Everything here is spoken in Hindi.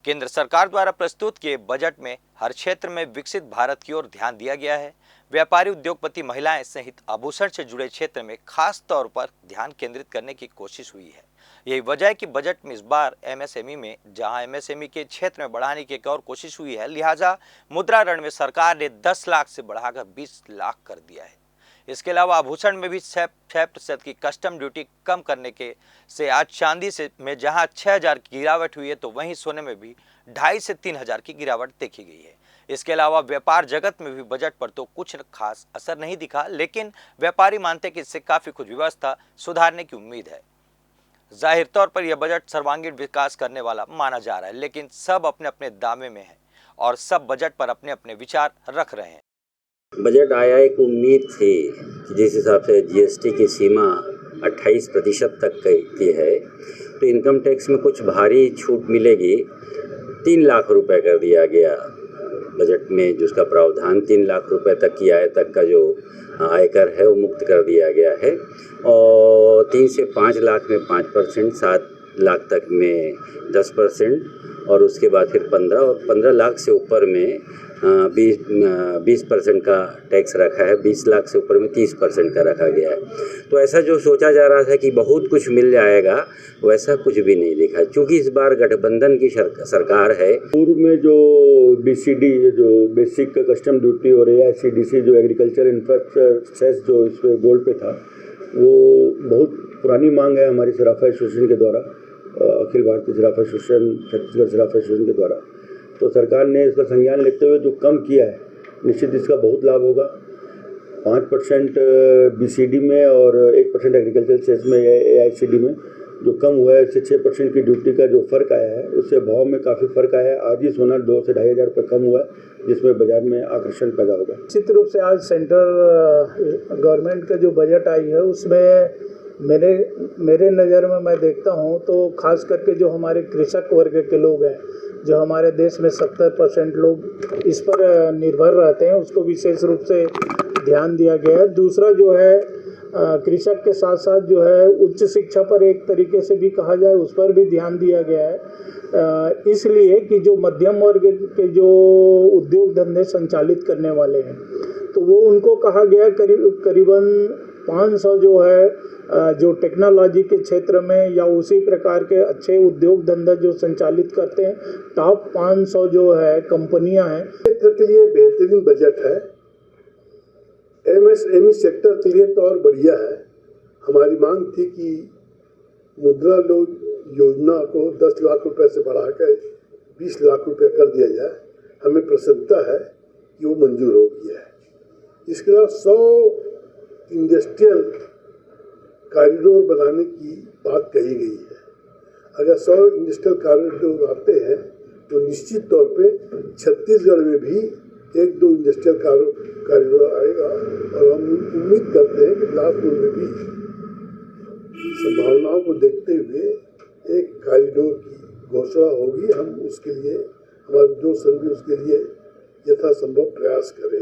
केंद्र सरकार द्वारा प्रस्तुत किए बजट में हर क्षेत्र में विकसित भारत की ओर ध्यान दिया गया है। व्यापारी, उद्योगपति, महिलाएं सहित आभूषण से जुड़े क्षेत्र में खास तौर पर ध्यान केंद्रित करने की कोशिश हुई है। यही वजह है कि बजट में इस बार एमएसएमई में, जहां एमएसएमई के क्षेत्र में बढ़ाने की एक और कोशिश हुई है, लिहाजा मुद्रा ऋण में सरकार ने 10 लाख से बढ़ाकर 20 लाख कर दिया है। इसके अलावा आभूषण में भी 6% की कस्टम ड्यूटी कम करने के से आज चांदी से में जहां 6,000 की गिरावट हुई है, तो वहीं सोने में भी 2,500 से 3,000 की गिरावट देखी गई है। इसके अलावा व्यापार जगत में भी बजट पर तो कुछ खास असर नहीं दिखा, लेकिन व्यापारी मानते हैं कि इससे काफी कुछ व्यवस्था सुधारने की उम्मीद है। जाहिर तौर पर यह बजट सर्वांगीण विकास करने वाला माना जा रहा है, लेकिन सब अपने अपने दावे में है और सब बजट पर अपने अपने विचार रख रहे हैं। बजट आया, एक उम्मीद थी कि जिस हिसाब से जीएसटी की सीमा 28% तक की है, तो इनकम टैक्स में कुछ भारी छूट मिलेगी। 3 लाख रुपए कर दिया गया बजट में, जिसका प्रावधान 3 लाख रुपए तक की आय तक का जो आयकर है वो मुक्त कर दिया गया है। और 3 से 5 लाख में 5%, 7 लाख तक में 10%, और उसके बाद फिर 15, और 15 लाख से ऊपर में 20% का टैक्स रखा है। 20 लाख से ऊपर में 30% का रखा गया है। तो ऐसा जो सोचा जा रहा था कि बहुत कुछ मिल जाएगा, वैसा कुछ भी नहीं दिखा, क्योंकि इस बार गठबंधन की सरकार है। पूर्व में जो बीसीडी, जो बेसिक कस्टम ड्यूटी, और एआईसीडीसी जो एग्रीकल्चर इन्फ्रास्ट्रक्चर सेस जो इस पे गोल्ड पे था, वो बहुत पुरानी मांग है हमारी सराफा एसोसिएशन के द्वारा, अखिल भारतीय सराफा एसोसिएशन, छत्तीसगढ़ सराफा एसोसिएशन के द्वारा। तो सरकार ने इसका संज्ञान लेते हुए जो कम किया है, निश्चित इसका बहुत लाभ होगा। 5% बीसीडी में और 1% एग्रीकल्चर सेस में, एआईसीडी में जो कम हुआ है, इससे 6% की ड्यूटी का जो फ़र्क आया है, उससे भाव में काफ़ी फ़र्क आया है। आज ही सोना 2 से 2,500 रुपये कम हुआ है, जिसमें बाजार में आकर्षण पैदा होगा। निश्चित रूप से आज सेंट्रल गवर्नमेंट का जो बजट आई है, उसमें मेरे नज़र में मैं देखता हूँ तो खास करके जो हमारे कृषक वर्ग के लोग हैं, जो हमारे देश में 70% लोग इस पर निर्भर रहते हैं, उसको विशेष रूप से ध्यान दिया गया है। दूसरा जो है, कृषक के साथ साथ जो है उच्च शिक्षा पर एक तरीके से भी कहा जाए, उस पर भी ध्यान दिया गया है, इसलिए कि जो मध्यम वर्ग के जो उद्योग धंधे संचालित करने वाले हैं, तो वो उनको कहा गया करीबन 500 जो है, जो टेक्नोलॉजी के क्षेत्र में या उसी प्रकार के अच्छे उद्योग धंधा जो संचालित करते हैं, टॉप 500 जो है कंपनियां हैं। क्षेत्र के लिए बेहतरीन बजट है। एमएसएमई सेक्टर के लिए तो और बढ़िया है। हमारी मांग थी कि मुद्रा लोन योजना को 10 लाख रुपए से बढ़ाकर 20 लाख रुपए कर दिया जाए। हमें प्रसन्नता है कि वो मंजूर हो गया है। इसके अलावा 100 इंडस्ट्रियल कॉरिडोर बनाने की बात कही गई है। अगर 100 इंडस्ट्रियल कॉरिडोर आते हैं, तो निश्चित तौर पे छत्तीसगढ़ में भी 1-2 इंडस्ट्रियल कॉरिडोर आएगा, और हम उम्मीद करते हैं कि बिलासपुर में भी संभावनाओं को देखते हुए एक कॉरिडोर की घोषणा होगी। हम उसके लिए, हमारे जो संघ उसके लिए यथासंभव प्रयास करें।